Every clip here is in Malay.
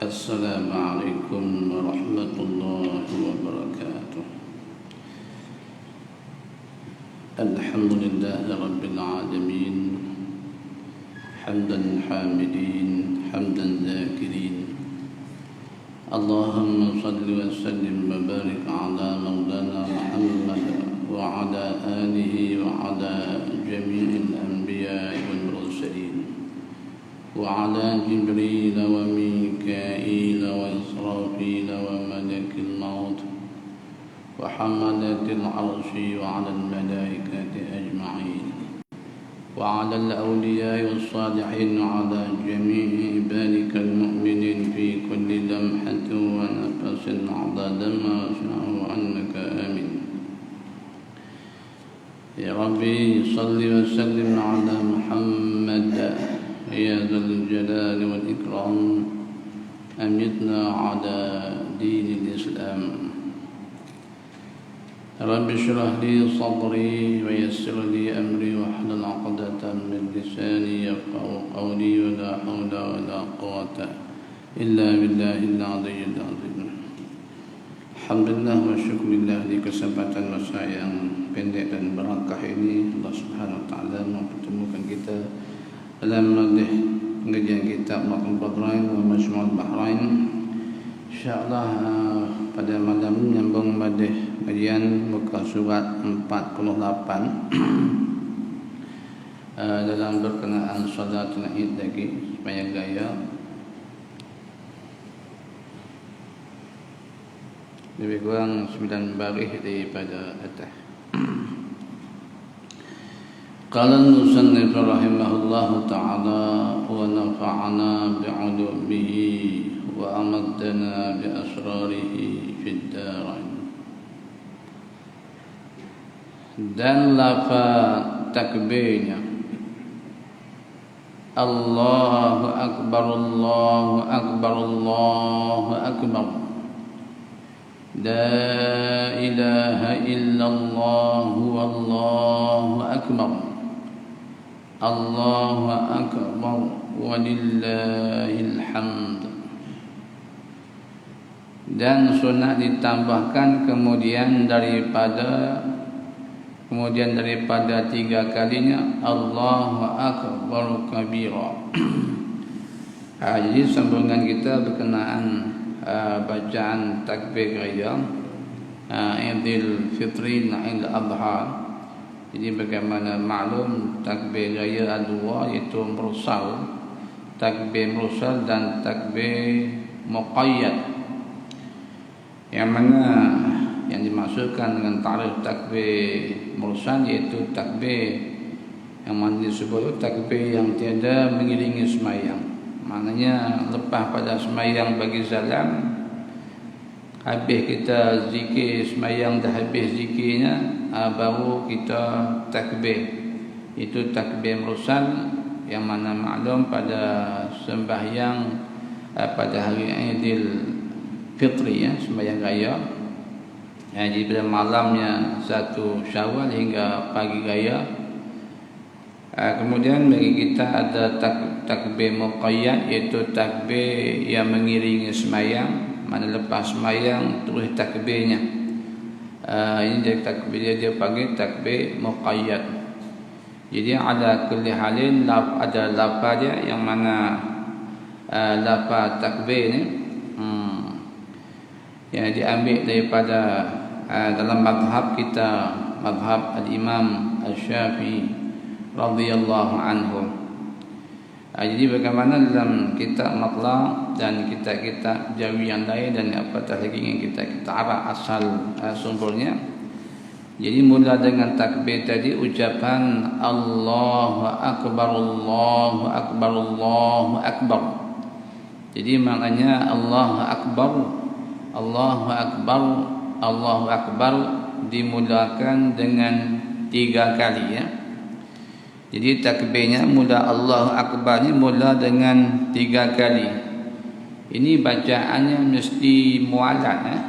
السلام عليكم ورحمة الله وبركاته. الحمد لله رب العالمين، حمدا حامدين حمدا ذاكرين. اللهم صل وسلم وبارك على مولانا محمد وعلى آله وعلى جميع الأنبياء والمرسلين، وعلى جبريل وميكائيل وإسرافيل وملك الموت وحملة العرش وعلى الملائكة أجمعين، وعلى الأولياء والصالحين وعلى جميع عبادك المؤمنين في كل لمحة ونفس عدد ما شاء عنك آمين. يا ربي صل وسلم على محمد يا ذا الجلال والإكرام، أمتنا على دين الإسلام. رب اشرح لي صدري ويسر لي أمري واحلل عقدة من لساني يفقهوا قولي، ولا حول ولا قوة إلا بالله العلي العظيم. Alhamdulillah wa syukurillah, di kesempatan masa yang pendek dan berkah ini Allah Subhanahu wa taala mempertemukan kita dalam majlis pengajian kitab Matlub Bahrain wa Majmu' Bahrain. InsyaAllah pada malam menyambung majlis kajian muka surat 48 dalam berkenaan salatul Id lagi supaya gaya lebih kurang 9 baris daripada atas. Qala al-musannif rahimahullahu ta'ala wa nafa'ana bi'ulumihi wa amaddana bi asrarihi fid darain. Dan lafaz takbirnya Allahu akbar Allahu akbar Allahu akbar, la ilaha illallah wallahu akbar, Allahu akbar walillahil hamd. Dan sunat ditambahkan kemudian daripada 3 kalinya Allahu akbar kabira. Jadi sambungan kita berkenaan bacaan takbir raya Idul Fitri dan Idul Adha. Jadi bagaimana maklum takbir raya ada dua, iaitu mursal, takbir mursal dan takbir muqayyad. Yang mana yang dimaksudkan dengan ta'rif takbir mursal iaitu takbir yang mana disebut takbir yang tiada mengiringi sembahyang. Maknanya lepas pada sembahyang bagi salam, habis kita zikir sembahyang dah habis zikirnya, baru kita takbir. Itu takbir mursal yang mana maklum pada sembahyang pada hari Idul Fitri, sembahyang raya. Jadi pada malamnya 1 Syawal hingga pagi raya. Kemudian bagi kita ada takbir muqayyad, iaitu takbir yang mengiringi sembahyang, mana lepas sembahyang terus takbirnya. Ini dia takbir dia panggil takbir muqayyad. Jadi ada kulli halin ada lafaz dia yang mana lafaz takbir ni yang diambil daripada dalam mazhab kita, mazhab al-Imam Al-Syafi'i radhiyallahu anhu. Jadi bagaimana dalam kitab Matlab dan kitab-kitab Jawi yang lain dan apatah lagi yang kita Arab asal sumbernya. Jadi mula dengan takbir tadi ucapan Allahu akbar Allahu akbar Allahu akbar. Jadi maknanya Allahu akbar Allahu akbar Allahu akbar dimulakan dengan 3 kali ya. Jadi takbirnya mula Allahu akbar ni mula dengan 3 kali. Ini bacaannya mesti mualat ya.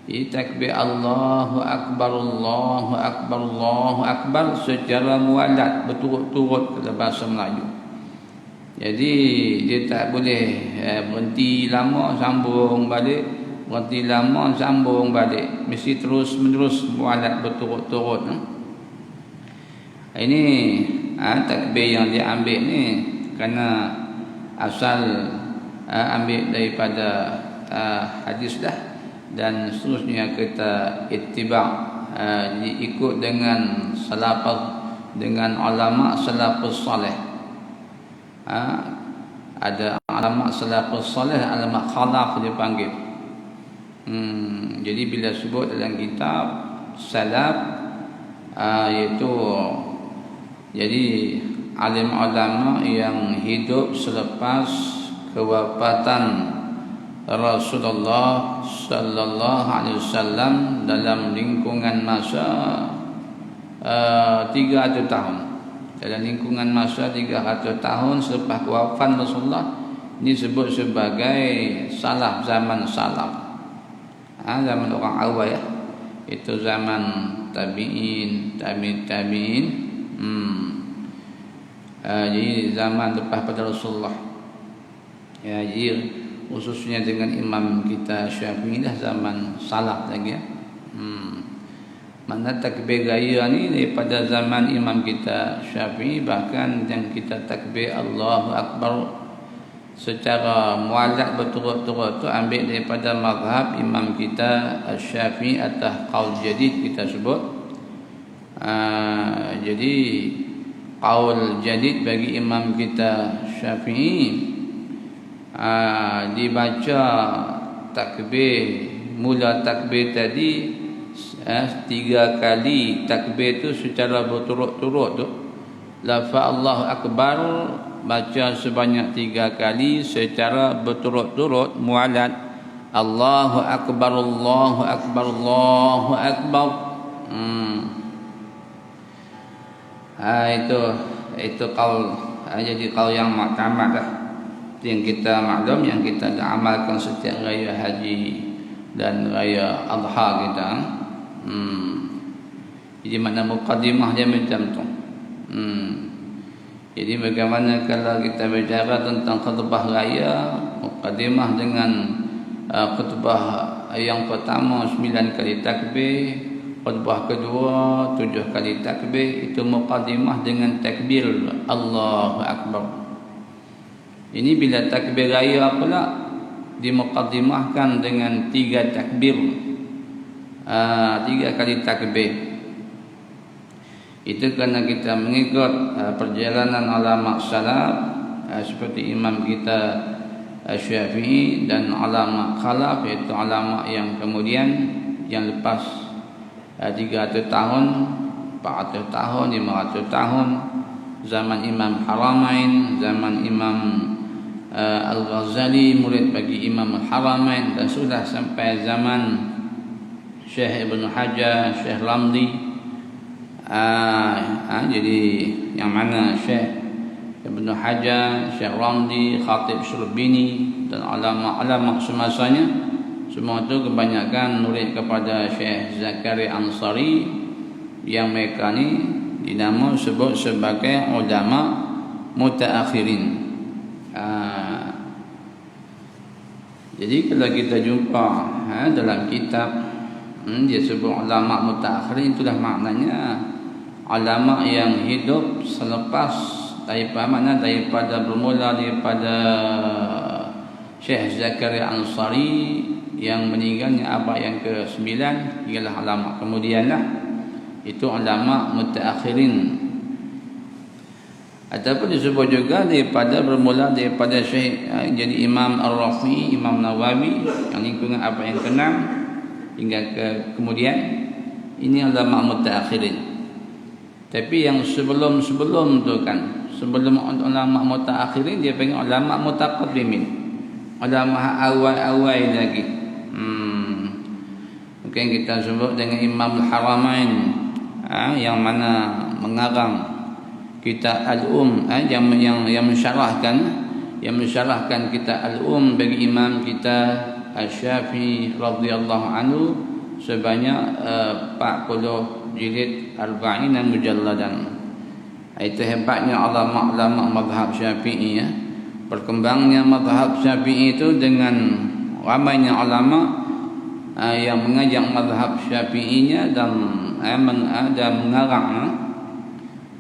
Jadi takbir Allahu akbar Allahu akbar Allahu akbar secara mualat berturut-turut dalam bahasa Melayu. Jadi dia tak boleh berhenti lama sambung balik, berhenti lama sambung balik, mesti terus menerus mualat berturut-turut. Ini takbir yang dia ambil ni kerana asal ambil daripada hadis dah, dan seterusnya kita ittiba', diikut dengan salafus, dengan ulama salafus salih. Ada ulama salafus salih, ulama khalaf dia panggil. Jadi bila sebut dalam kitab salaf, iaitu jadi alim ulama yang hidup selepas kewafatan Rasulullah sallallahu alaihi wasallam dalam lingkungan masa 300 tahun. Dalam lingkungan masa 300 tahun selepas kewafatan Rasulullah, ini disebut sebagai salaf, zaman salaf. Zaman orang awal ya. Itu zaman tabi'in, tabi'in. Jadi zaman lepas pada Rasulullah. Ya, jadi khususnya dengan imam kita Syafi'i dah zaman salaf lagi ya. Mana takbir gaya ni daripada zaman imam kita Syafi'i, bahkan yang kita takbir Allahu Akbar secara mualat berturut-turut tu ambil daripada mazhab imam kita Syafi'i atau qaul jadid kita sebut. Jadi qaul jadid bagi imam kita Syafi'i, dibaca takbir, mula takbir tadi 3 kali takbir tu secara berturut-turut tu. Lafaz Allahu Akbar baca sebanyak 3 kali secara berturut-turut mualat Allahu Akbar, Allahu Akbar, Allahu Akbar. Itu qaul, jadi qaul yang muktamad dah, yang kita maklum, yang kita amalkan setiap raya haji dan raya adha kita. Jadi makna muqaddimah dia macam tu. Jadi bagaimana kalau kita bicara tentang khutbah raya, muqaddimah dengan khutbah yang pertama 9 kali takbir, khutbah kedua 7 kali takbir, itu muqaddimah dengan takbir Allahu Akbar. Ini bila takbir raya pula dimuqaddimahkan dengan 3 takbir, 3 kali takbir. Itu kerana kita mengikut perjalanan ulama salaf seperti imam kita Syafi'i dan ulama khalaf, iaitu ulama yang kemudian yang lepas 300 tahun, 400 tahun, 500 tahun, zaman Imam Haramain, zaman Imam Al-Ghazali, murid bagi Imam Al-Haramain, dan sudah sampai zaman Syekh Ibn Hajar, Syekh Ramli. Jadi yang mana Syekh Ibn Hajar, Syekh Ramli, Khatib Syurbini dan ulama-ulama semasanya, semua itu kebanyakan murid kepada Syekh Zakaria Ansari, yang mereka ni dinama sebut sebagai ulama mutaakhirin. Jadi kalau kita jumpa dalam kitab dia sebut ulama mutaakhirin, itulah maknanya ulama yang hidup selepas daripada bermula daripada Syekh Zakaria Ansari yang meninggalnya abad yang ke-9 ialah ulama kemudianlah, itu ulama mutaakhirin. Ataupun disebut juga daripada bermula daripada Syekh jadi Imam Ar-Rafi'i, Imam Nawawi yang lingkungan abad yang ke-6 hingga ke kemudian, ini ulama mutaakhirin. Tapi yang sebelum tu kan, sebelum ulama mutaakhirin dia panggil ulama mutaqaddimin, ulama awal-awal lagi. Mungkin kita sebut dengan Imam Al-Haramain, yang mana mengarang kitab Al-Um, yang mensyarahkan kitab Al-Um bagi imam kita Asy-Syafi'i radhiyallahu anhu sebanyak 40 jilid 40 mujalladan. Itu hebatnya ulama-ulama mazhab Syafi'i ya. berkembangnya mazhab Syafi'i itu dengan ramainya ulama yang mengajak mazhab Syafi'inya dan mengarang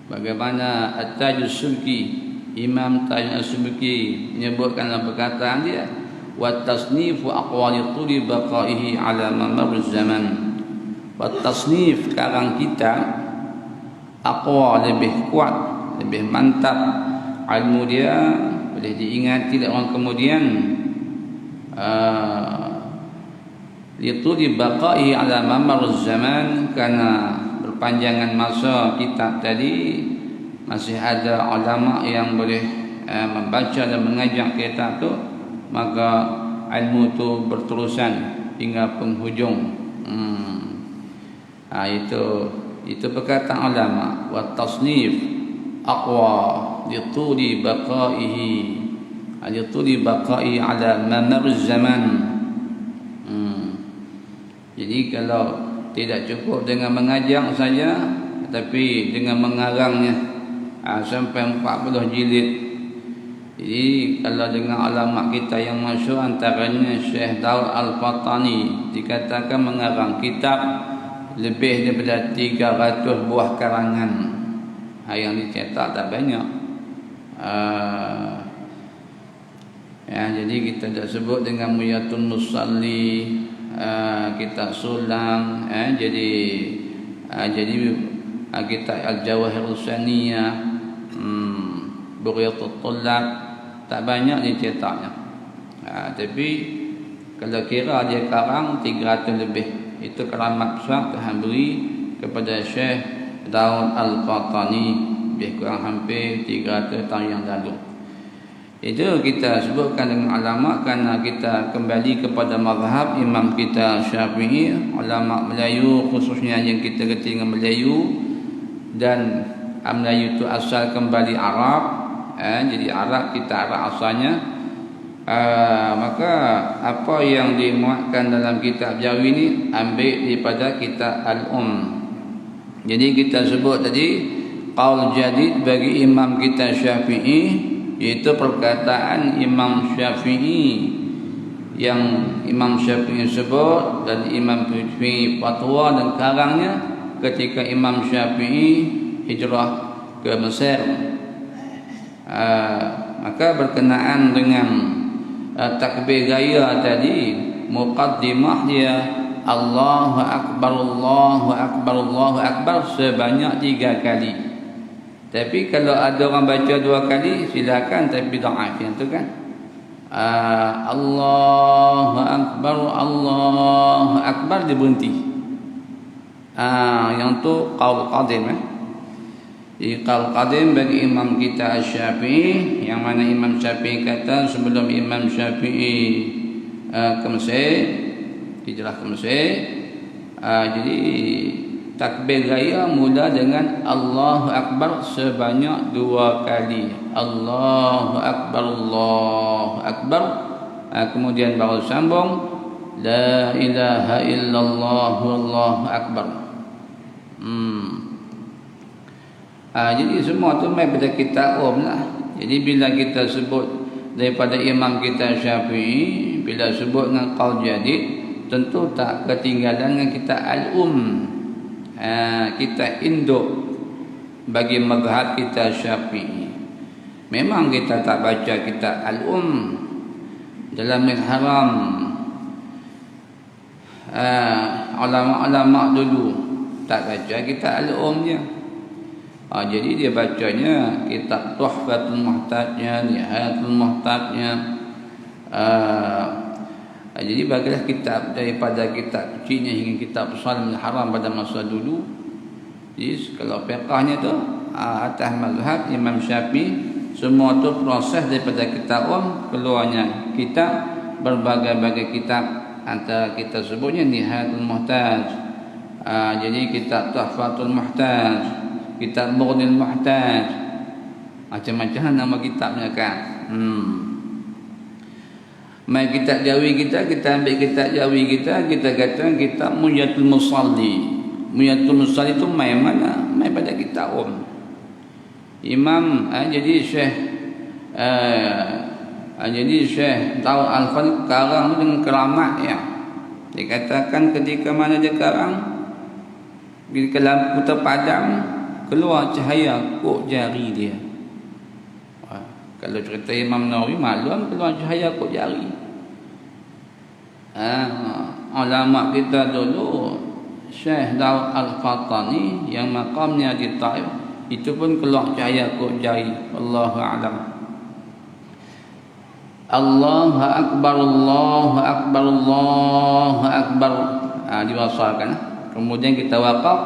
bagaimana At-Tajus Subki, Imam Taj As-Subki menyebutkan dalam perkataan dia, wa tasnifu aqwali tuli baqaihi ala mamar zaman. Wa tasnif, karang kita aqwa, lebih kuat, lebih mantap ilmu dia, boleh diingati oleh orang kemudian, lituli baqaihi ala mamar zaman, karena berpanjangan masa kitab tadi masih ada ulama yang boleh membaca dan mengajak kitab tu, maka ilmu tu berterusan hingga penghujung. Itu perkataan ulama, wa tasnif aqwa lituli baqaihi, lituli baqai ala mamar zaman. Jadi kalau tidak cukup dengan mengajak saja, tapi dengan mengarangnya sampai 40 jilid. Jadi kalau dengan ulama kita yang masyhur antaranya Syekh Daud Al-Fatani, dikatakan mengarang kitab lebih daripada 300 buah karangan. Yang dicetak tak banyak. Jadi kita dah sebut dengan Muyatul Musalli, kitab Sulam, jadi kitab Al-Jawahir Saniyah, Bughiyatul Tullab, tak banyak dicetaknya. Tapi kalau kira dia karang 300 lebih. Itu keramat besar Tuhan beri kepada Syekh Daud Al-Fatani, lebih kurang hampir 300 tahun yang lalu. Itu kita sebutkan dengan ulama kerana kita kembali kepada mazhab imam kita Syafi'i. Ulama Melayu khususnya yang kita kerti dengan Melayu, dan Melayu itu asal kembali Arab. Jadi Arab, kita Arab asalnya. Maka apa yang dimuatkan dalam kitab Jawi ini ambil daripada kitab Al-Um. Jadi kita sebut tadi qaul jadid bagi imam kita Syafi'i, iaitu perkataan Imam Syafi'i yang Imam Syafi'i sebut dan Imam Syafi'i fatwa dan karangnya ketika Imam Syafi'i hijrah ke Mesir. Maka berkenaan dengan takbir gaya tadi, muqaddimah dia Allahu Akbar, Allahu Akbar, Allahu Akbar sebanyak 3 kali. Tapi kalau ada orang baca 2 kali silakan, tapi dhaif yang tu kan. Allahu Akbar, Allahu Akbar, dia berhenti. Yang tu qaul qadim. Qaul qadim bagi imam kita Syafi'i, yang mana Imam Syafi'i kata sebelum Imam Syafi'i ke Mesir, hijrah ke Mesir, jadi takbir raya mula dengan Allahu Akbar sebanyak 2 kali. Allahu Akbar, Allahu Akbar. Kemudian baru sambung La ilaha illallah wallahu akbar. Jadi semua tu mai pada kitab lah. Jadi bila kita sebut daripada imam kita Syafi'i, bila sebut dengan qaul jadid, tentu tak ketinggalan dengan kitab Al-Um. Kita induk bagi mazhab kita Syafi'i. Memang kita tak baca kitab Al-Um dalam Haram. Ulama-ulama dulu tak baca kitab Al-Um je. Jadi dia bacanya kitab Tuhfatul Muhtajnya, Nihayatul Muhtajnya. Jadi bagilah kitab daripada kitab kecilnya hingga kitab Salim Haram pada masa dulu. Jadi kalau fiqahnya tu atas mazhab Imam Syafi'i, semua tu proses daripada kitab keluarnya kitab, berbagai-bagai kitab. Antara kita sebutnya Nihayatul Muhtaj, jadi kitab Tuhfatul Muhtaj, kitab Mughnil Muhtaj, macam-macam nama kitabnya kan. Mai kitab Jawi kita ambil kitab Jawi kita kata kitab Munyatul Musalli. Munyatul Musalli itu mai mana? Mai pada kitab Imam. Jadi Syekh Jadi Syekh tahu Al-Fal karang tu dengan keramat ya. Dikatakan ketika mana dia karang, ketika lampu terpadam, keluar cahaya kok jari dia. Kalau cerita Imam Nawawi maklum keluar cahaya kok jari. Ulama kita dulu Syekh Daud Al-Fatani yang makamnya di Taif itu pun keluar cahaya kok jari. Wallahu a'lam. Allahu akbar, Allahu akbar, Allahu akbar. Diwasalkan. Kemudian kita waqaf,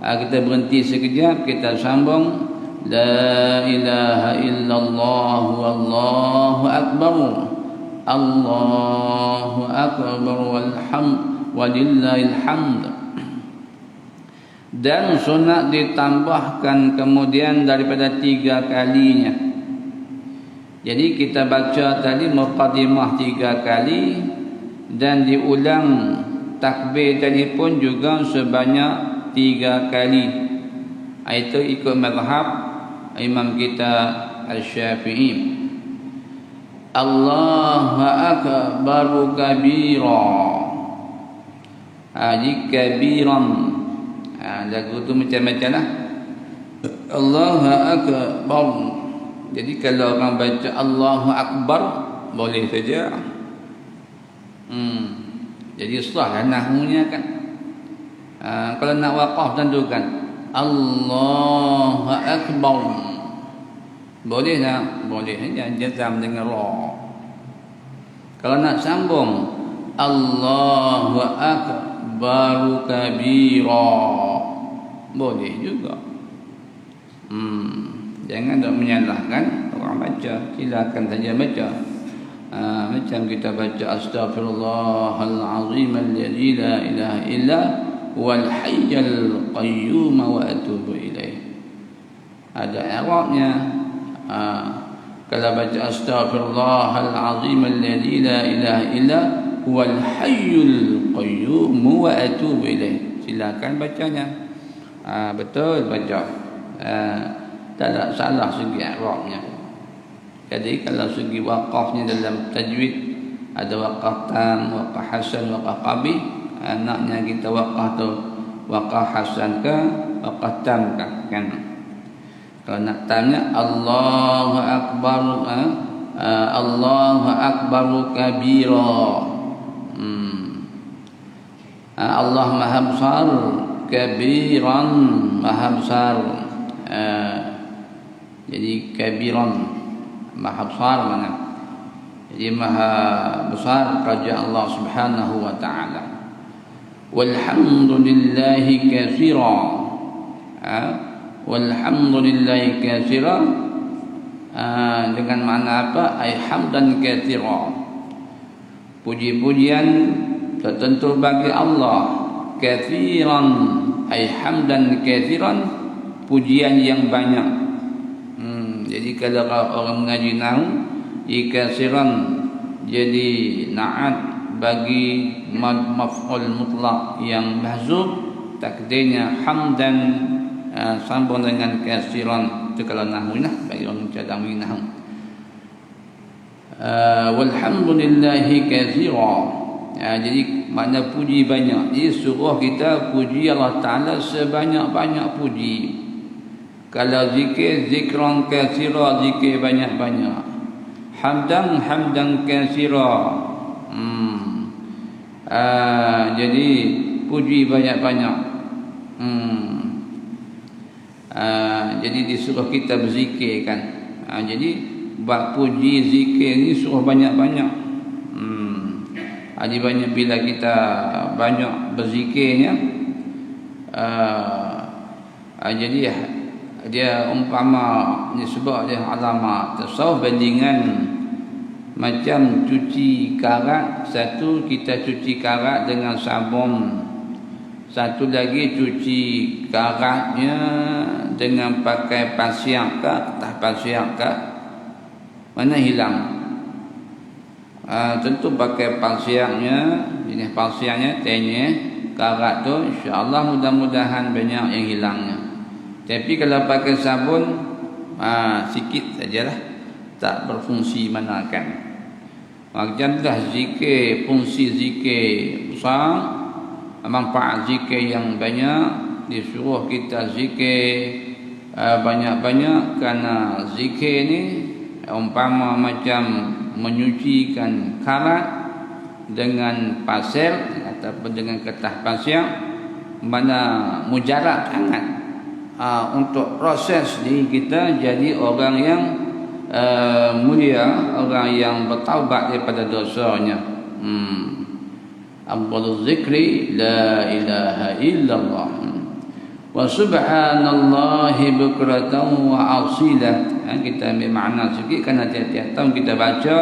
kita berhenti sekejap, kita sambung la ilaha illallah wallahu akbar, Allahu akbar walillahil hamd. Dan sunat ditambahkan kemudian daripada 3 kalinya. Jadi kita baca tadi muqaddimah 3 kali dan diulang takbir tadi pun juga sebanyak 3 kali. Itu ikut mazhab imam kita Asy-Syafi'i. Allahu akbar kabira. Kabiran. Lagu tu macam-macam lah. Allahu akbar. Jadi kalau orang baca Allahu akbar boleh saja. Jadi susah nahmunya kan. Kalau nak waqaf tentukan Allahu akbar. Boleh tak? Boleh saja jazam dengan ra. Kalau nak sambung Allahu akbar kabira, boleh juga. Jangan nak menyalahkan orang baca. Silakan saja baca. Macam kita baca astaghfirullahal azim alladzi la ilaha illa huwal hayyul qayyum wa atubu ilaih. Ada Arabnya. Kalau baca astaghfirullahal azim alladzi la ilaha illa huwal hayyul qayyum wa atubu ilaih. Silakan bacanya. Betul baca. Tak ada salah segi Arabnya. Jadi kalau segi waqafnya dalam tajwid ada waqaf tam, waqaf hasan, waqaf qabih. Anaknya kita waqaf tu waqaf hasan ke waqaf tam kan. Kalau nak tamnya Allahu akbar, Allahu akbar kabira. Allah Maha Besar, kabiran Maha Besar. Jadi kabiran Maha Besar mana? Jadi Maha Besar kerajaan Allah Subhanahu wa taala. Walhamdulillahi katsira. Walhamdulillahi katsira. Dengan makna apa? Ai hamdan katsira. Puji-pujian tertentu bagi Allah. Katsiran ai hamdan katsiran. Pujian yang banyak. Jadi kalau orang mengaji nahwu, katsiran jadi na'at bagi maf'ul mutlaq yang mahzuf, takdirnya hamdan sambung dengan katsiran. Itu kalau nahwu lah bagi orang cadang nahwu. Walhamdulillahi katsira. Jadi makna puji banyak. Jadi suruh kita puji Allah Taala sebanyak-banyak puji. Kalau zikir, zikran katsira, zikir banyak-banyak. Hamdan katsira. Jadi puji banyak-banyak. Jadi disuruh kita berzikir kan. Jadi buat puji zikir ni suruh banyak-banyak. Jadi banyak bila kita banyak berzikirnya, jadi dia umpama ni sebab dia alamat tasawuf bandingan macam cuci karat. Satu kita cuci karat dengan sabun, satu lagi cuci karatnya dengan pakai pasir ke kertas pasir ke, mana hilang? Tentu pakai pasirnya, jenis pasirnya tanya karat tu insya-Allah mudah-mudahan banyak yang hilangnya. Tapi kalau pakai sabun sikit sajalah. tak berfungsi manakan. Macamlah zikir, fungsi zikir besar, manfaat zikir yang banyak. Disuruh kita zikir banyak-banyak, kerana zikir ni umpama macam menyucikan karat dengan pasir ataupun dengan kertas pasir, mana mujarab sangat untuk proses diri kita jadi orang yang mulia, orang yang bertaubat daripada dosanya. Afdalul zikri la ilaha illallah wa subhanallahi bukratan wa asila. Kita ambil makna sikit, kerana tiap-tiap tahun kita baca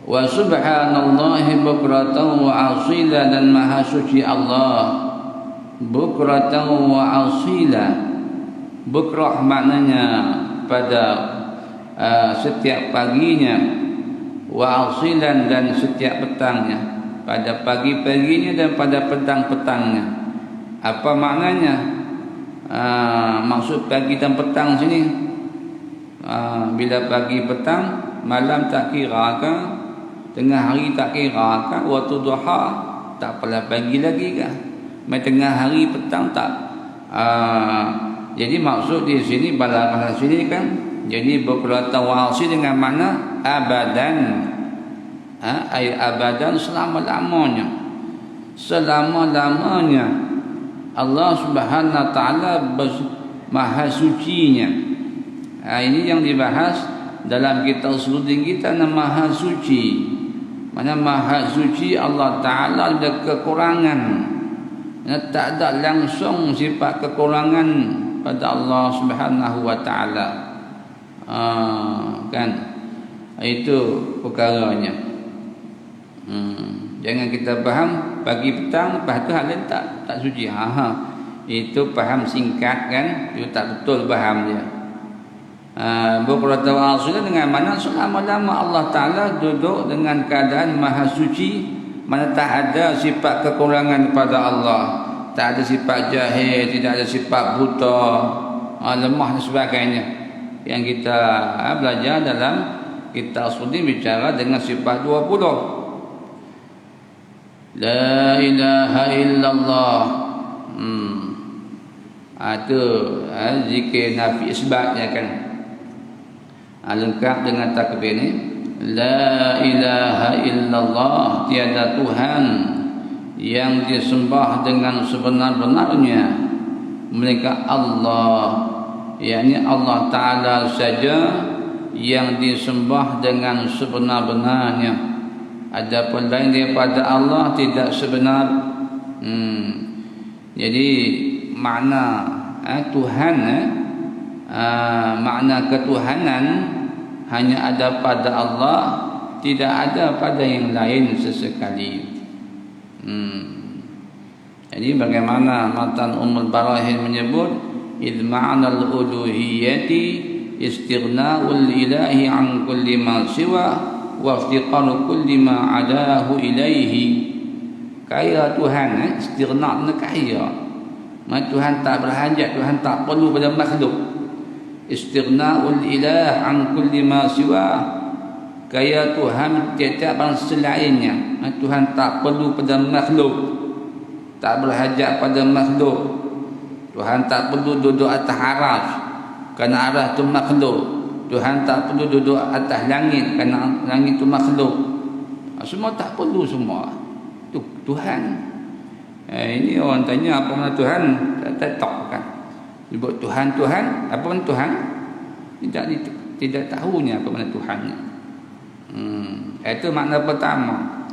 wa subhanallahi bukratan wa asila, dan maha suci Allah bukratan wa asila. Bukrah maknanya pada setiap paginya, wa asilan, dan setiap petangnya, pada pagi-paginya dan pada petang-petangnya. Apa maknanya? Maksud pagi dan petang sini, bila pagi petang, malam tak kira ke, tengah hari tak kira ke, waktu duha tak apalah pagi lagi ke, tengah hari petang tak. Jadi maksud di sini balaghah sini kan, jadi berkelata wasi dengan makna abadan. Ay abadan, selama-lamanya. Selama-lamanya Allah Subhanahu wa taala maha sucinya. Ini yang dibahas dalam kitab Usuluddin kita, nama maha suci. Mana maha suci Allah taala ada kekurangan. Tak ada langsung sifat kekurangan pada Allah Subhanahu wa taala. Kan? Itu perkaranya. Jangan kita faham pagi petang lepas tu hal lain tak suci. Itu faham singkat kan, itu tak betul faham dia. Bukratan wa asila dengan mana selama-lama Allah taala duduk dengan keadaan maha suci, mana tak ada sifat kekurangan pada Allah. Tak ada sifat jahil, tidak ada sifat buta, lemah dan sebagainya. Yang kita belajar dalam kitab Usuluddin bicara dengan sifat 20. La ilaha illallah. Itu zikir nafi isbatnya kan. Lengkap dengan takbir ni. La ilaha illallah, tiada Tuhan yang disembah dengan sebenar-benarnya melainkan Allah. Yakni Allah Ta'ala saja yang disembah dengan sebenar-benarnya. Adapun lain daripada Allah tidak sebenar. Jadi makna Tuhan, makna ketuhanan hanya ada pada Allah, tidak ada pada yang lain sesekali. Jadi bagaimana matan Ummul Barahin menyebut, id ma'nal uluhiyyati istighna'ul ilahi an kulli ma siwa wa iftiqaru kulli ma adahu ilaihi. Kaya Tuhan, istighna' nak kaya. Tuhan tak berhajat, Tuhan tak perlu pada makhluk. Istighna'ul ilah an kulli ma siwa, kaya Tuhan tiada barang selainnya. Tuhan tak perlu pada makhluk, tak berhajat pada makhluk. Tuhan tak perlu duduk atas aras, kerana aras itu makhluk. Tuhan tak perlu duduk atas langit, kerana langit itu makhluk. Semua tak perlu semua. Itu Tuhan. Ini orang tanya apa makna Tuhan, tak tahu kan. Sebut Tuhan, Tuhan, apa makna Tuhan? Tidak tahunya apa makna Tuhannya. Itu makna pertama.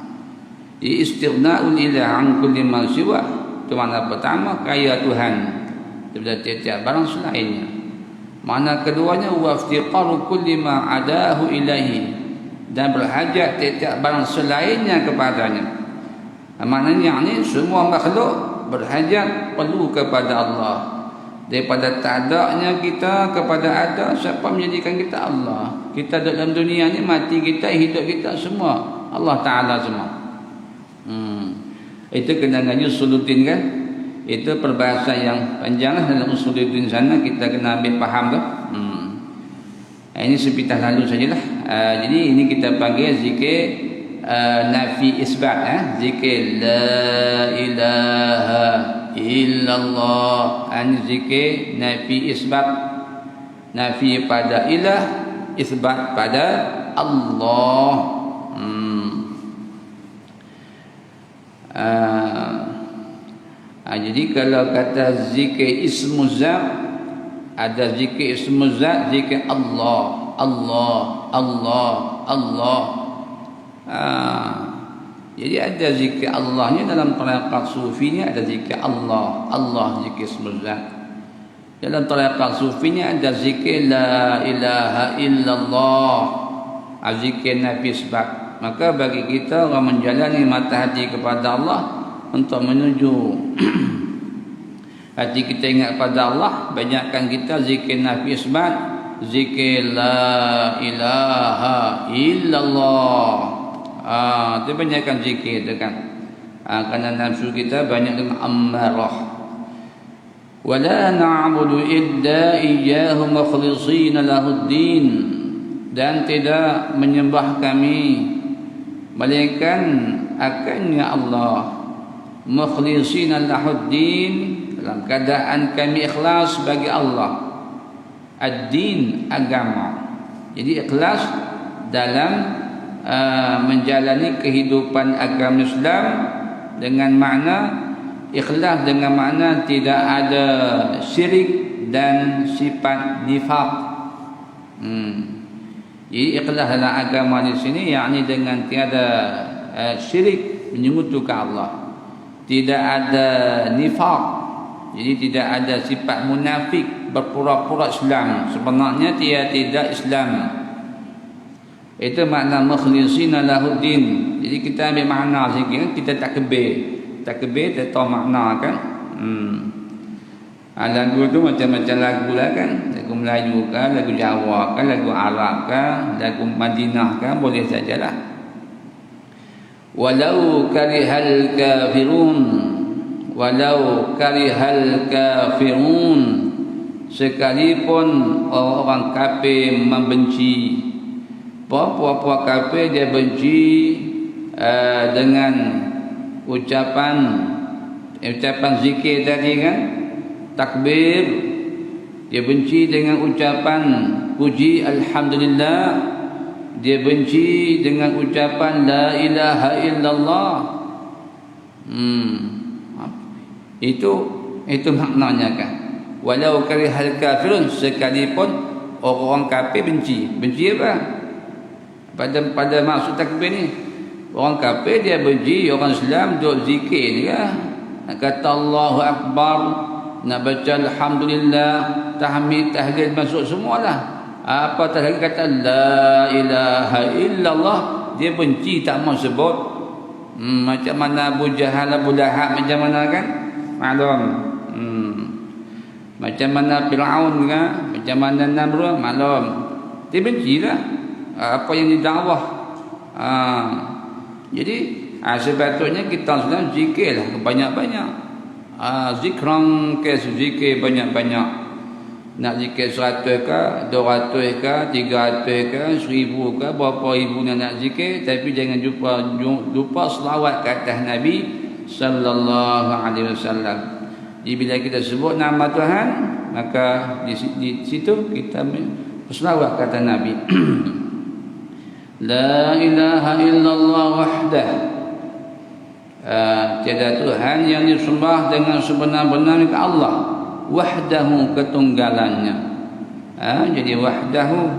Istighna'ul ilah an kulli ma siwa. Itu makna pertama, kaya Tuhan daripada tiap-tiap barang selainnya. Makna keduanya, wa iftiqaru kulli ma adahu ilaihi, dan berhajat tiap-tiap barang selainnya kepadanya. Maknanya ni semua makhluk berhajat, perlu kepada Allah. Daripada tak adanya kita kepada ada, siapa menjadikan kita Allah? Kita dalam dunia ni, mati kita, hidup kita, semua Allah Ta'ala semua. Itu kenangannya Usuluddin kan. Itu perbahasan yang panjang dalam Usuluddin sana, kita kena ambil faham tu. Ini sepintas lalu sajalah. Jadi ini kita panggil zikir nafi isbat. Zikir la ilaha illallah. Ini zikir nafi isbat. Nafi pada ilah, isbat pada Allah. Jadi kalau kata zikir ismu zat, ada zikir ismu zat, zikir Allah, Allah, Allah, Allah. Jadi ada zikir Allahnya dalam tariqat sufinya, ada zikir Allah, Allah zikir ismu zat. Dalam tariqat sufinya ada zikir la ilaha illallah, zikir nafi isbat. Maka bagi kita orang menjalani mata hati kepada Allah untuk menuju hati kita ingat pada Allah, banyakkan kita zikir nafi isbat, zikir la ilaha illallah. Itu banyakkan zikir tu kan. Kerana nafsu kita banyak dengan ammarah. Wala na'budu illa iyyahu mukhlishina lahuddin, dan tidak menyembah kami melainkan akannya Allah, mukhlishina lahuddin, dalam keadaan kami ikhlas bagi Allah. Ad-din, agama. Jadi ikhlas dalam menjalani kehidupan agama Islam dengan makna ikhlas, dengan makna tidak ada syirik dan sifat nifaq. Jadi ikhlas dalam agama di sini yakni dengan tiada syirik, menyekutukan Allah, tidak ada nifaq. Jadi tidak ada sifat munafik, berpura-pura Islam, sebenarnya dia tidak Islam. Itu makna mukhlishina lahuddin. Jadi kita ambil makna sikit, kita takbir. Takbir dia tahu makna kan. Lagu tu macam-macam lagu lah kan. Lagu Melayu kan, lagu Jawa kan, lagu Arab kan, lagu Madinah kan, boleh sajalah. Walau karihal kafirun, walau karihal kafirun, sekalipun orang kafir membenci. Puak-puak kafir dia benci dengan ucapan zikir tadi kan, takbir. Dia benci dengan ucapan puji alhamdulillah. Dia benci dengan ucapan la ilaha illallah. Itu maknanya kan. Walau karihal kafirun, sekalipun orang kafir benci. Benci apa? Pada maksud takbir ni, orang kafir dia benci, orang Islam duk zikir dia. Nak kata Allahu Akbar, nak baca alhamdulillah, tahmid, tahlil masuk semualah. Apa tahlil kata la ilaha illallah, dia benci, tak mau sebut. Macam mana Abu Jahal, Abu Lahab, macam mana kan? Maklum. Macam mana Fir'aun kan? Macam mana Namrud, maklum. Dia bencilah apa yang didakwah. Jadi sepatutnya kita sedang zikirlah banyak-banyak. Zikran ke zikir banyak-banyak. Nak zikir 100 ke, 200 ke, 300 ke, 1000 ke, berapa ribu nak zikir, tapi jangan lupa selawat ke atas Nabi sallallahu alaihi wasallam. Jadi bila kita sebut nama Tuhan, maka di situ kita berselawat kata Nabi. La ilaha illallah wahdah, tiada Tuhan yang disembah dengan sebenar-benarnya ke Allah. Wahdahu, ketunggalannya. Jadi wahdahu,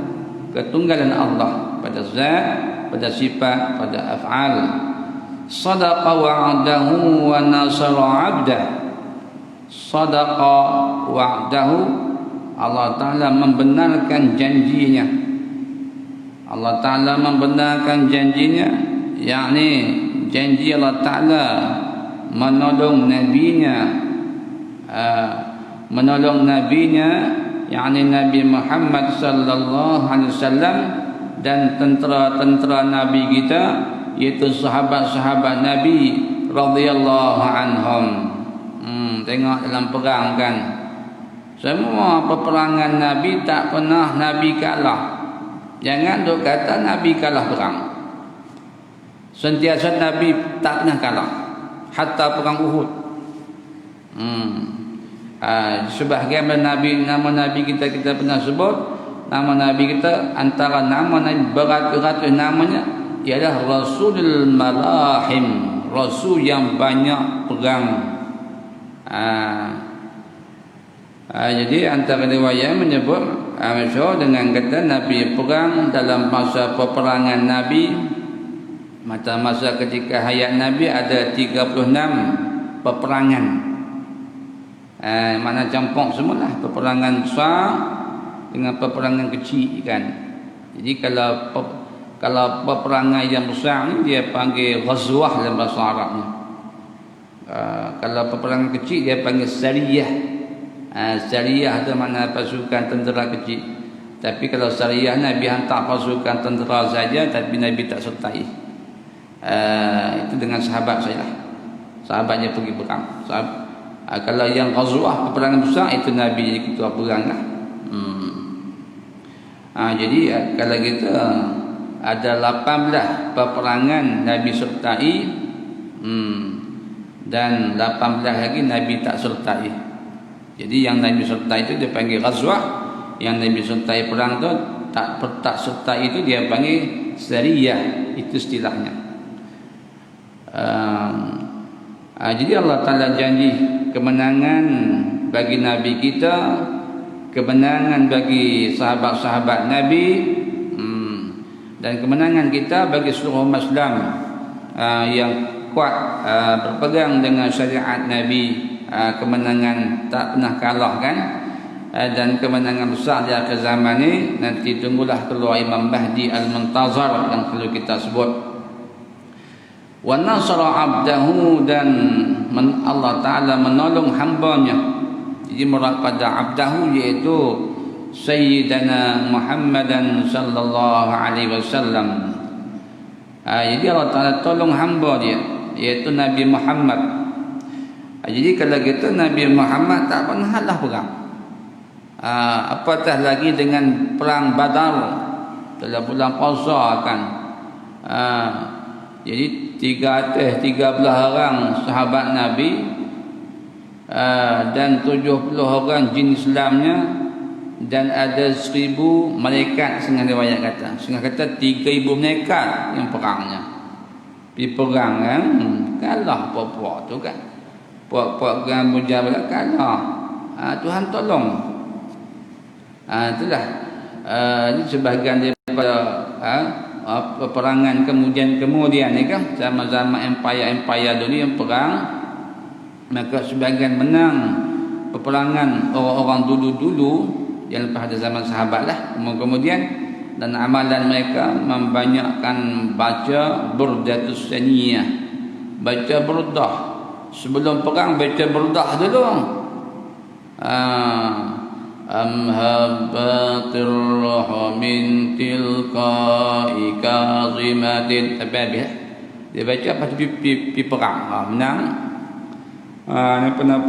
ketunggalan Allah pada zat, pada sifat, pada af'al. Sadaqa wa'adahu wa nasara 'abdah. Sadaqa wa'adahu, Allah Ta'ala membenarkan janjinya. Allah Ta'ala membenarkan janjinya, yakni janji Allah Ta'ala menolong nabinya, yakni Nabi Muhammad sallallahu alaihi wasallam dan tentera-tentera Nabi kita, iaitu sahabat-sahabat Nabi radhiyallahu anhum. Tengok dalam perang kan, semua peperangan Nabi tak pernah Nabi kalah. Jangan duk kata Nabi kalah perang. Sentiasa Nabi tak pernah kalah, hatta perang Uhud. Sebahagian Nabi, nama Nabi kita pernah sebut, nama Nabi kita antara nama Nabi beratus-ratus namanya ialah Rasulul Malahim, Rasul yang banyak perang. Jadi antara riwayat menyebut masyhur dengan kata Nabi perang dalam masa peperangan Nabi, masa ketika hayat Nabi ada 36 peperangan. Mana campur semualah, peperangan besar dengan peperangan kecil kan. Jadi kalau peperangan yang besar ni dia panggil ghazwah dalam bahasa Arabnya. Kalau peperangan kecil dia panggil sariyah. Sariyah itu makna pasukan tentera kecil. Tapi kalau sariyah Nabi hantar pasukan tentera saja, tapi Nabi tak sertai. Itu dengan sahabat saya lah. Sahabatnya pergi perang. Kalau yang ghazwah peperangan besar itu Nabi jadi ketua perang lah. Jadi kalau kita ada 18 peperangan Nabi sertai, dan 18 lagi Nabi tak sertai. Jadi yang Nabi sertai itu dia panggil ghazwah, yang Nabi sertai perang tu tak sertai itu dia panggil sariyah, itu istilahnya. Jadi Allah Ta'ala janji kemenangan bagi Nabi kita, kemenangan bagi sahabat-sahabat Nabi, dan kemenangan kita bagi seluruh umat Islam yang kuat berpegang dengan syariat Nabi. Kemenangan tak pernah kalah kan. Dan kemenangan besar di akhir zaman ni nanti tunggulah keluar Imam Mahdi Al-Muntazar yang perlu kita sebut. Wa nasara 'abdahu, dan Allah Ta'ala menolong hambanya. Jadi murad pada 'abdahu iaitu Sayyidina Muhammadan sallallahu alaihi wasallam. Jadi Allah Ta'ala tolong hamba dia, iaitu Nabi Muhammad. Jadi kalau kita Nabi Muhammad tak pernah halah perang. Apatah lagi dengan perang Badar dalam bulan puasa kan. Jadi 13 orang sahabat Nabi, dan 70 orang jin Islamnya, dan ada 1000 malaikat. Setengah riwayat kata 3000 malaikat yang perangnya. Pergi perang kan, kalah puak-puak tu kan. Puak-puak dengan Mujahid kalah. Tuhan tolong. Itulah ini sebahagian daripada peperangan kemudian ni kan, sama-sama empire dunia yang perang, maka sebahagian menang peperangan orang-orang dulu yang lepas ada zaman sahabat lah. Kemudian dan amalan mereka membanyakkan baca burdatus saniyah, baca burdah sebelum perang, baca burdah dulu. Amhabatir min tilqa'i kazimatin, habis dia baca pas pi perang. Menang. Ni pernah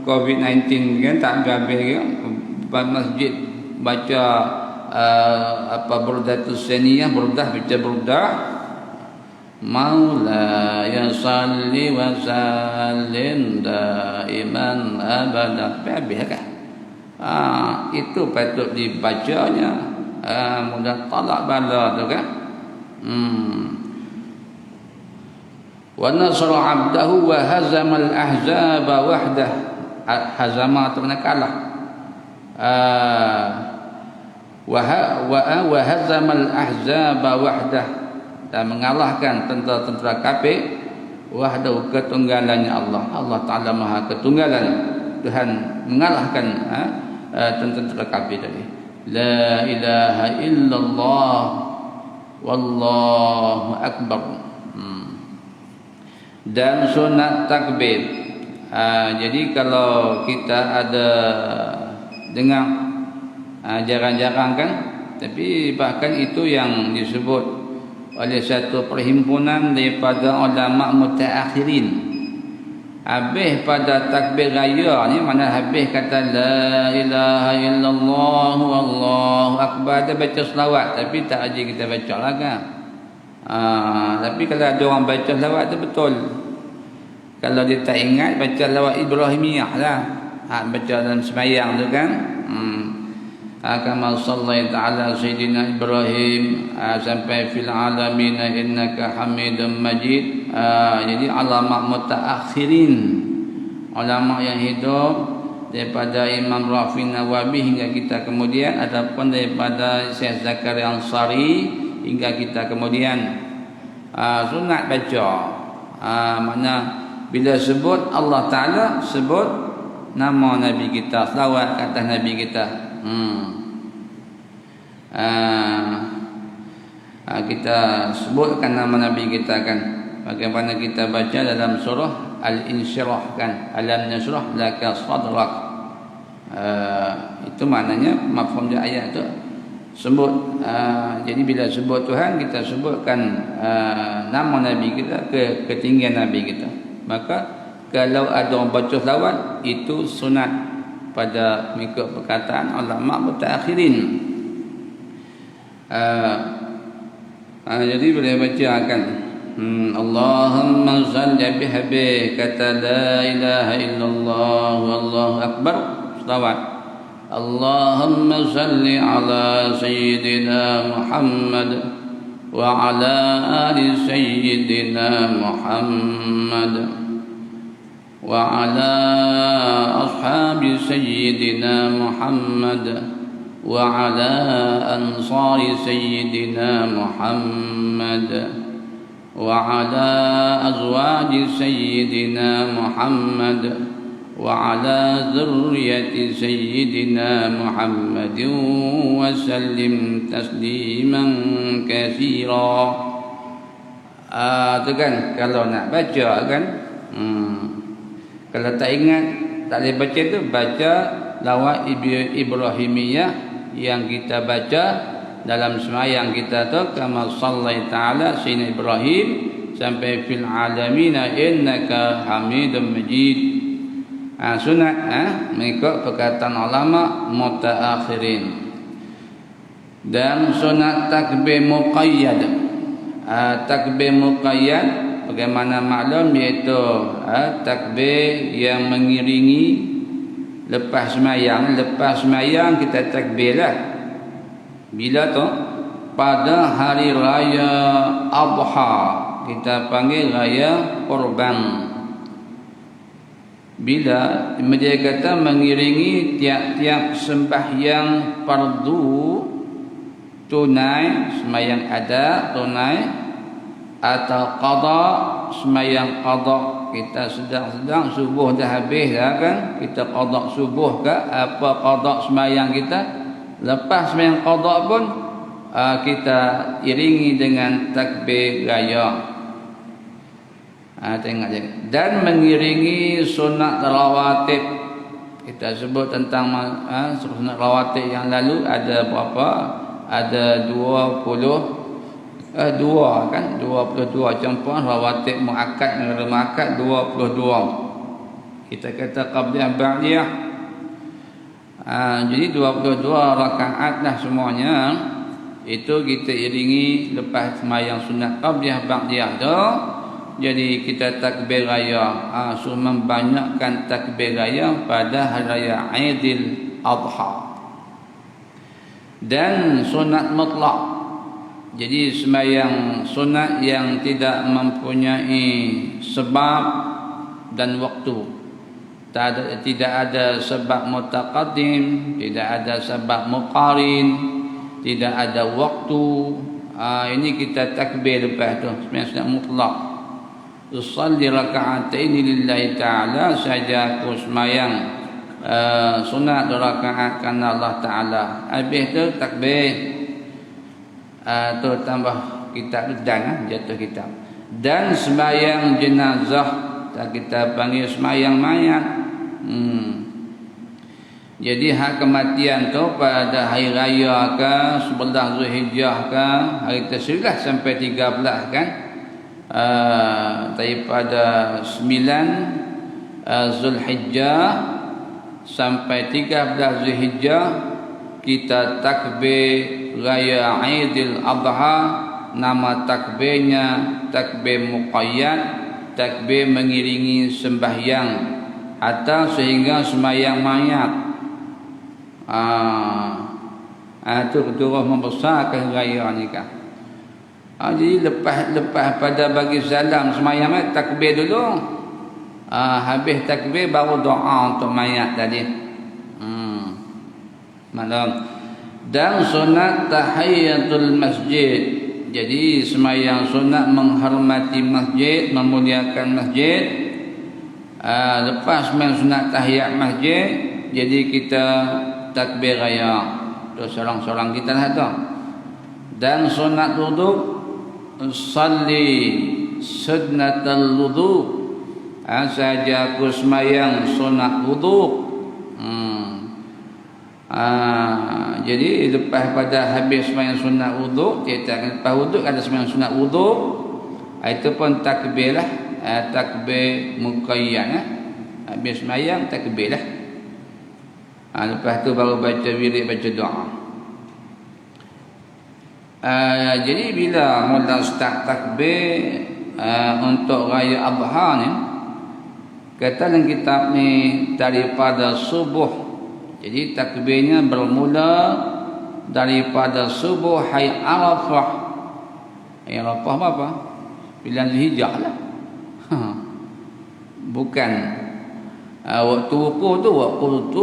COVID-19 kan, tak habis kan, masjid baca burdatus saniyah, burdah, baca burdah. Maula ya salli wa sallim daiman abada, habis kan. Itu patut dibacanya, mudah talak bala tu kan. Wa nasara 'abdahu wa hazamal ahzaba wahdah. Hazama tu mana kalah. Wa hazamal ahzaba wahdah, dan mengalahkan tentera-tentera kafir wahdahu, ketunggalannya Allah. Allah Ta'ala Maha Ketunggalan. Tuhan mengalahkan tentera kafir tadi. La ilaha illallah wallahu akbar. Dan sunat takbir. Jadi kalau kita ada dengar jarang-jarang kan, tapi bahkan itu yang disebut oleh satu perhimpunan daripada ulama mutaakhirin. habis pada takbir raya ni, mana habis kata la ilaha illallah wallahu akbar, dia baca selawat, tapi tak aja kita baca lah kan. Tapi kalau ada orang baca selawat tu betul. Kalau dia tak ingat, baca selawat Ibrahimiyah lah, baca dalam sembahyang tu kan. Kama sallaita ala sayyidina Ibrahim sampai fil alamin innaka Hamidum Majid. Jadi ulama mutaakhirin, ulama yang hidup daripada Imam Rafi Nawawi hingga kita kemudian, adapun daripada Syekh Zakaria Ansari hingga kita kemudian, sunat baca. Mana bila sebut Allah Ta'ala, sebut nama Nabi kita, selawat ke atas Nabi kita. Kita sebutkan nama Nabi kita kan, bagaimana kita baca dalam surah Al-Insyirah kan, alam nashrah laka sadrak. Itu maknanya mafhum dia ayat tu sebut. Jadi bila sebut Tuhan, kita sebutkan nama Nabi kita, ketinggian Nabi kita. Maka kalau ada orang baca selawat, itu sunat pada mengikut perkataan ulama mutaakhirin. Jadi boleh baca kan, Allahumma salli bihabbi, kata la ilaha illallah wallahu akbar, selawat. Allahumma salli ala sayyidina Muhammad wa ala ali sayyidina Muhammad wa ala ashabi sayyidina Muhammad wa ala ansari sayyidina Muhammad wa ala azwaji sayyidina Muhammad wa ala dzurriyyati sayyidina Muhammadin wa sallim tasliman katsira. Tu kan kalau nak baca kan. Kalau tak ingat, tak boleh baca tu, baca lawat Ibrahimiyah yang kita baca dalam sembahyang kita tu, kama sallaita ala sayyidina Ibrahim sampai fil alamin innaka Hamidum Majid. Sunat mengikut perkataan ulama mutaakhirin. Dan sunat takbir muqayyad. Takbir muqayyad bagaimana maklum, iaitu takbir yang mengiringi lepas sembahyang. Lepas sembahyang kita takbir lah. Bila tu? Pada hari raya Adha, kita panggil raya Kurban. Bila dia kata mengiringi tiap-tiap sembahyang fardu tunai, sembahyang ada tunai, atau qada, sembahyang qada. Kita sedang subuh dah habis dah kan, kita qada subuh ke apa qada sembahyang kita. Lepas sembahyang qada pun kita iringi dengan takbir raya. Tengok je. Dan mengiringi sunat rawatib. Kita sebut tentang sunat rawatib yang lalu ada berapa? Ada 22 kan, 22 campuran rawatib muakkad dengan muakkad 22. Kita kata qabliyah ba'diyah. Jadi 22 rakaat dah semuanya. Itu kita iringi lepas sembahyang sunat qabliyah ba'diyah tu. Jadi kita takbir raya, membanyakkan takbir raya pada hari raya Aidil Adha. Dan sunat mutlak. Jadi sembahyang sunat yang tidak mempunyai sebab dan waktu. Tidak ada sebab mutaqaddim, tidak ada sebab muqarin, tidak ada waktu. Ini kita takbir lepas tu, sembahyang sunat mutlak. Usalli raka'ataini lillahi ta'ala, saja aku sembahyang sunat 2 rakaat kerana Allah Ta'ala. Habis tu takbir. Tu tambah kitab dan jatuh kitab. Dan sembahyang jenazah, kita panggil sembahyang mayat. Jadi hak kematian tu pada hari raya ke 11 Zulhijjah ke hari tersebut sampai 13 kan. Daripada 9 Zulhijjah sampai 13 Zulhijjah kita takbir raya Aidil Adha. Nama takbirnya takbir muqayyad, takbir mengiringi sembahyang atau sehingga sembahyang mayat. Itu kedua membesarkan raya nikah. Jadi lepas pada bagi salam sembahyang mayat takbir dulu. Habis takbir baru doa untuk mayat tadi. Malam. Dan sunat tahiyatul masjid. Jadi sembahyang sunat menghormati masjid, memuliakan masjid. Lepas sembahyang sunat tahiyat masjid, jadi kita takbir raya. Itu seorang-seorang kita lah tu. Dan sunat wudu, salli sunnatul wudu. Saja aku sembahyang sunat wudu. Jadi lepas pada habis sembahyang sunat wudu, kita lepas wudu ada sembahyang sunat wudu, itu pun takbir lah, takbir muqayyad. Habis sembahyang takbir lah. Lepas tu baru baca wirid, baca doa. Jadi bila mula start takbir untuk raya Adha ni, kata dalam kitab ni daripada subuh. Jadi takbirnya bermula daripada subuh hari Arafah. Hari Arafah apa? Bulan Zulhijjah lah. Bukan waktu wukuf tu, waktu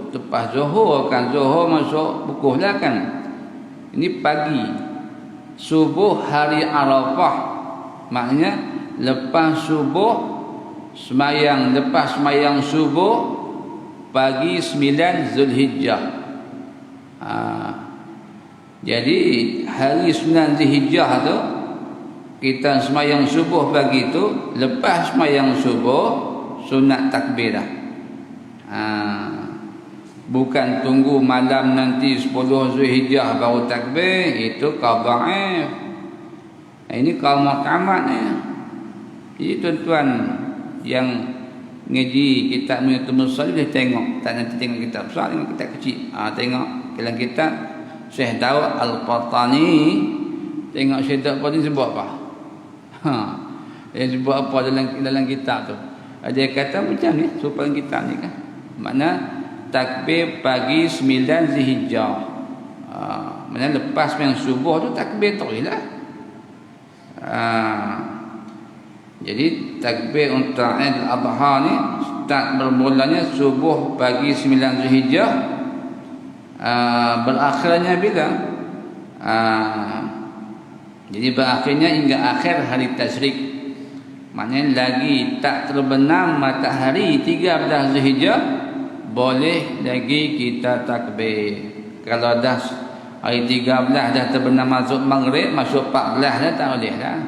lepas Zuhur kan. Zuhur masuk wukuf lah kan. Ini pagi subuh hari Arafah. Maknanya lepas subuh sembahyang, lepas sembahyang subuh pagi 9 Zulhijjah. Jadi hari 9 Zulhijjah tu kita sembahyang subuh pagi tu, lepas sembahyang subuh sunat takbir dah. Bukan tunggu malam nanti 10 Zulhijjah baru takbir, itu kau dhaif. Ini kau muqtamad ni. Jadi tuan-tuan yang ngaji kitab Minhajul Musallin dia tengok, tak nanti tengok kitab besar, tengok kitab kecil. Tengok dalam kitab Syekh Daud Al-Qahtani, tengok Syekh Daud Al-Qahtani sebut apa? Dia sebut apa dalam kitab tu? Dia kata macam ni, supaya kitab ni kan. Makna takbir pagi 9 Zulhijjah. Makna lepas sembahyang subuh tu takbir teruslah. Jadi takbir untuk Aidil Adha ni start bermulanya subuh pagi 9 Zulhijjah, berakhirnya bila? Jadi berakhirnya hingga akhir hari tasyrik. Maknanya lagi tak terbenam matahari 13 Zulhijjah, boleh lagi kita takbir. Kalau dah hari 13 dah terbenam masuk maghrib, masuk 14 dah tak boleh dah.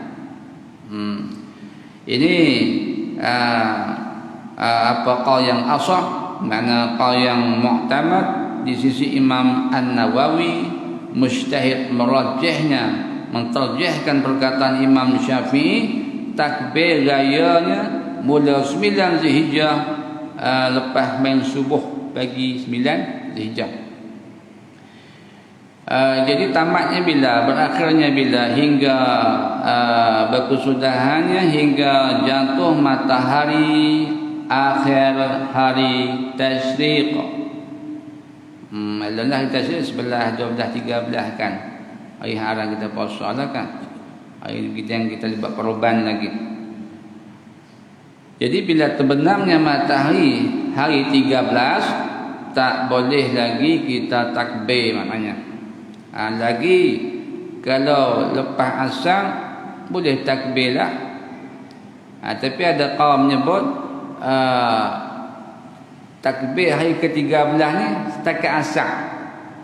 Ini apa qaul yang ashah, makna qaul yang mu'tamad di sisi Imam An-Nawawi, mujtahid merajihnya, mentarjihkan perkataan Imam Syafi'i, takbir rayanya mula 9 Zulhijjah, lepas main subuh pagi 9 Zulhijjah. Jadi tamatnya bila, berakhirnya bila, hingga berkesudahannya hingga jatuh matahari akhir hari tasyriq. Adalah hari tasyriq 11, 12, 13 kan. Hari haram kita puasa lah kan. Hari kita yang kita libat korban lagi. Jadi bila terbenamnya matahari hari 13, tak boleh lagi kita takbir maknanya. Lagi kalau lepas asar boleh takbir lah. Tapi ada kaum menyebut takbir hari ke-13 ni setakat asar.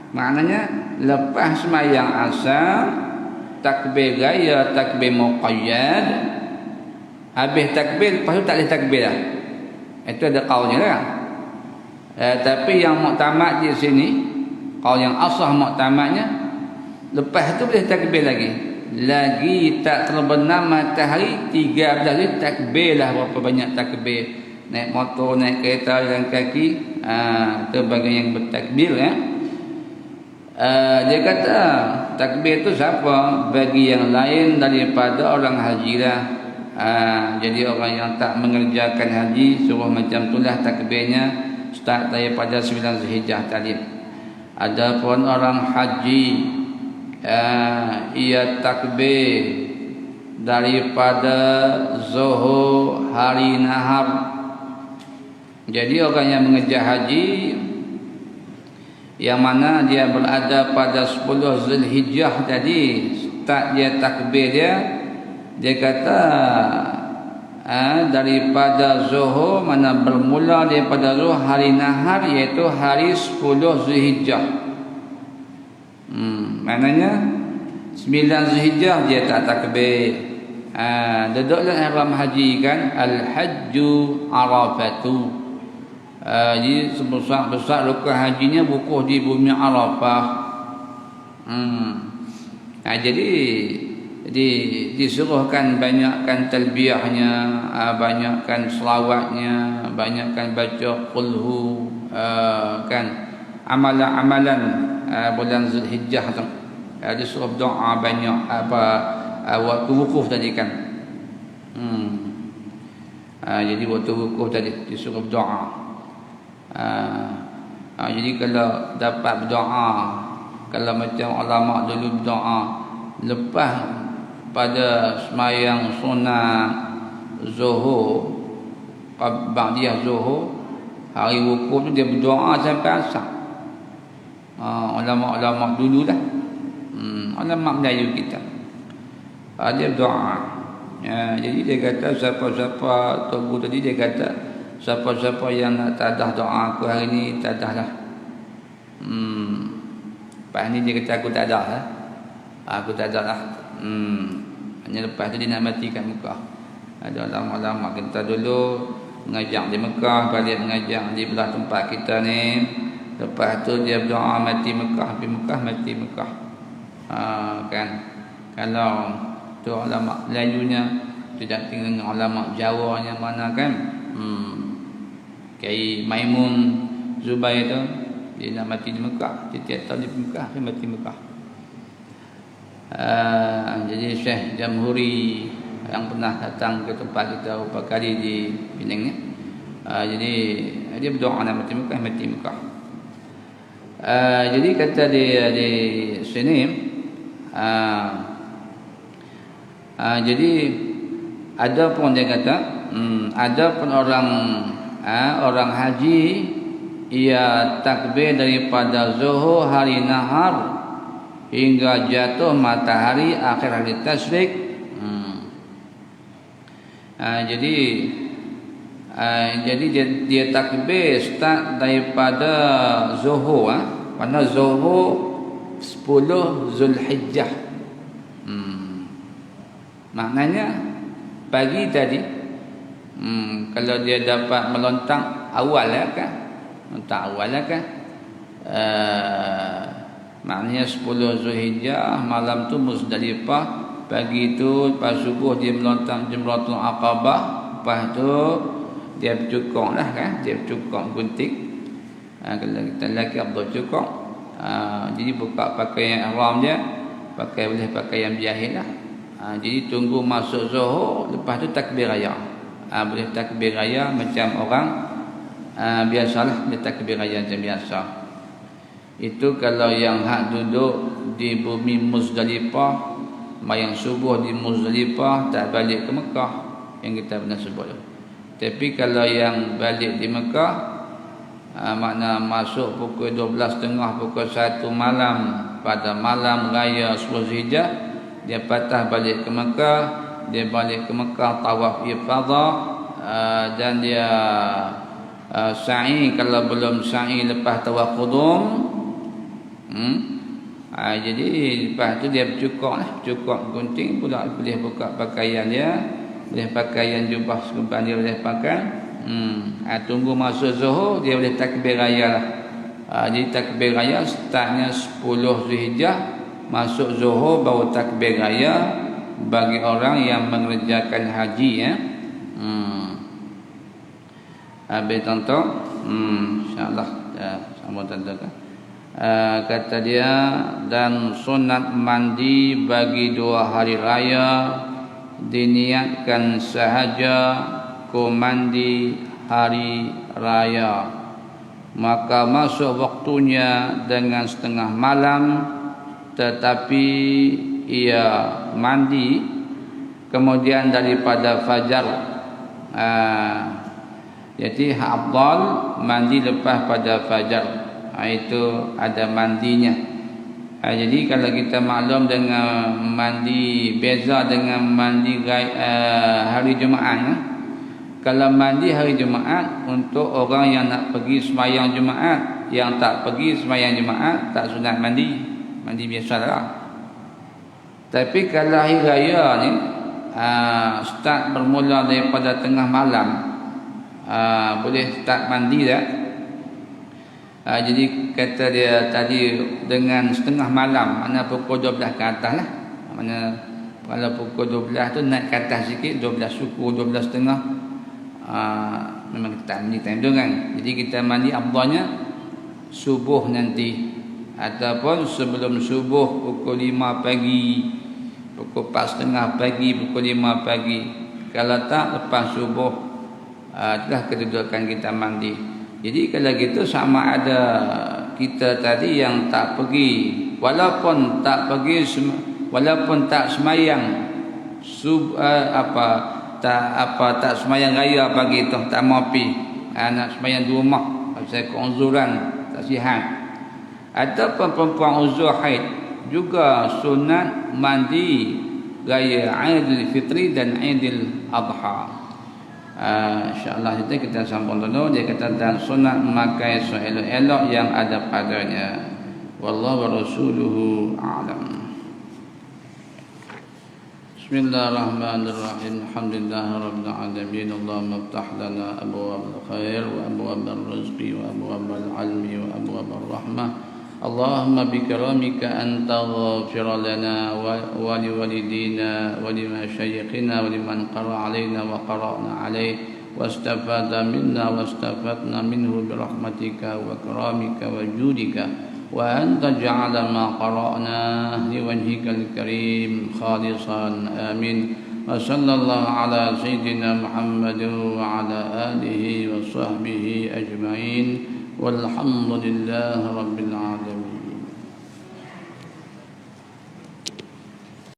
Maknanya lepas sembahyang asar takbir raya, takbir muqayyad. Habis takbir, lepas tu tak boleh takbir lah. Itu ada kaulnya lah. Tapi yang muktamad di sini, kaul yang asah muktamadnya, lepas tu boleh takbir lagi. Lagi tak terbenam matahari 13 takbir lah, berapa banyak takbir. naik motor, naik kereta, jalan kaki, itu bagi yang bertakbir ya. Dia kata takbir itu siapa? Bagi yang lain daripada orang haji lah. Jadi orang yang tak mengerjakan haji suruh macam itulah takbirnya, start daripada 9 Zulhijjah tadi. Adapun orang haji ia takbir daripada zuhur hari nahar. Jadi orang yang mengejar haji yang mana dia berada pada 10 Zulhijjah tadi, start dia takbir dia kata daripada zuhur, mana bermula daripada zuhur hari nahar, iaitu hari 10 Zulhijjah. Maknanya 9 Zulhijjah dia tak takbir. Duduklah ihram haji kan, al-hajju arafatu. Jadi sebesar-besar rukun hajinya wukuf di bumi Arafah. Jadi disuruhkan banyakkan talbiyahnya, banyakkan selawatnya, banyakkan baca qulhu, kan amalan-amalan bulan Zulhijjah tu. Disuruh doa banyak waktu wukuf tadi kan. Jadi waktu wukuf tadi disuruh doa. Jadi kalau dapat berdoa, kalau macam ulama dulu berdoa lepas pada semayang sunat zuhur, ba'diyah zuhur, hari wukuf tu dia berdoa sampai asar. Ulama-ulama dulu lah, ulama Melayu kita, dia berdoa. Jadi dia kata siapa-siapa Tugu tadi, dia kata siapa-siapa yang nak tadah doa aku hari ni, tadah lah. Lepas ni dia kata aku tadah lah, aku tadah lah. Hanya lepas tu dia nak mati kat Mekah. Ada ulama-ulama kita dulu mengajar di Mekah, balik mengajar di belah tempat kita ni. Lepas tu dia berdoa mati Mekah, pergi Mekah, mati Mekah. Kan kalau tu ulama Melayunya tidak tinggal dengan ulama Jawa yang mana kan. Kiai Maimun Zubair tu dia nak mati di Mekah, dia tiap tahun di Mekah, dia mati Mekah. Jadi Syekh Jamhuri yang pernah datang ke tempat kita beberapa kali di Penang ni, jadi dia berdoa nak mati Mekah, mati Mekah. Jadi kata dia di sini, jadi ada pun dia kata, ada pun orang haji ia takbir daripada zuhur hari nahar hingga jatuh matahari akhir hari tasyrik. Jadi dia takbir start daripada zuhur, mana zuhur 10 Zulhijjah. Maknanya pagi tadi, kalau dia dapat melontang awal lah kan, maknanya 10 Zulhijjah, malam tu Muzdalifah, pagi tu lepas subuh dia melontang Jamratul Aqabah, lepas tu dia bercukong lah kan, dia bercukong gunting. Kalau kita lelaki Abdul cukong, jadi buka pakaian ihram dia, boleh pakaian jahil lah. Jadi tunggu masuk zuhur, lepas tu takbir raya. Boleh takbir raya macam orang biasalah, dia takbir raya macam biasa. Itu kalau yang hak duduk di bumi Muzdalifah, mayang subuh di Muzdalifah, tak balik ke Mekah, yang kita pernah sebut. Tapi kalau yang balik di Mekah, makna masuk pukul 12.30, pukul 1 malam pada malam raya 10 Zulhijjah, dia patah balik ke Mekah. Dia balik ke Mekah tawaf ifadah, dan dia sa'i kalau belum sa'i lepas tawaf qudum. Jadi lepas tu dia bercukok lah, cukok gunting pula, boleh buka pakaian dia, boleh pakaian jubah segumpal dia boleh pakai. Tunggu masuk zuhur, dia boleh takbir raya lah. Jadi takbir raya startnya 10 Zulhijjah, masuk zuhur baru takbir raya bagi orang yang mengerjakan haji ya. Habis contoh, insyaAllah sama tanda kan. Kata dia, dan sunat mandi bagi 2 hari raya diniatkan sahaja ku mandi hari raya, maka masuk waktunya dengan setengah malam, tetapi ia mandi kemudian daripada fajar. Jadi afdal mandi lepas pada fajar, itu ada mandinya. Jadi kalau kita maklum dengan mandi, beza dengan mandi hari Jumaat. Kalau mandi hari Jumaat untuk orang yang nak pergi sembahyang Jumaat, yang tak pergi sembahyang Jumaat tak sunat mandi, mandi biasalah. Tapi kalau hari raya ni start bermula daripada tengah malam, boleh start mandi dah. Jadi kata dia tadi dengan setengah malam, mana pukul 12 ke atas lah. Mana kalau pukul 12 tu naik ke atas sikit, 12 suku, 12 setengah, memang kita mandi time tu kan. Jadi kita mandi afdalnya subuh nanti, ataupun sebelum subuh pukul 5 pagi, pukul 4.30 pagi, pukul 5 pagi. Kalau tak lepas subuh, itulah kedudukan kita mandi. Jadi kalau gitu sama ada kita tadi yang tak pergi, walaupun tak pergi, walaupun tak semayang tak semayang raya pagi tu, tak mau pi, nak semayang di rumah, pasal keunzuran tak sihat, ataupun perempuan uzur haid, juga sunat mandi raya Aidil Fitri dan Aidil Adha. InsyaAllah kita sambung dulu. Dia kata dan sunat memakai seelok-elok yang ada padanya. Wallahu wa rasuluhu a'lam. Bismillahirrahmanirrahim. Alhamdulillahirabbil alamin. Allahumma iftah lana abwaabal khair wa abwaabal rizqi wa abwaabal ilmi wa abwaabal rahmah. Allahumma bikaramika an taghfir lana wa liwalidina wa limashayikhina wa liman qara alaina wa qara'na alayhi wastafada minna wastafadna minhu birahmatika wa karamika wa judika wa anta ja'ala ma qara'na liwajhikal karim khalisan. Amin. Wa sallallahu ala sayyidina Muhammadin wa ala alihi wa sahbihi ajma'in. Walhamdulillahi rabbil alamin.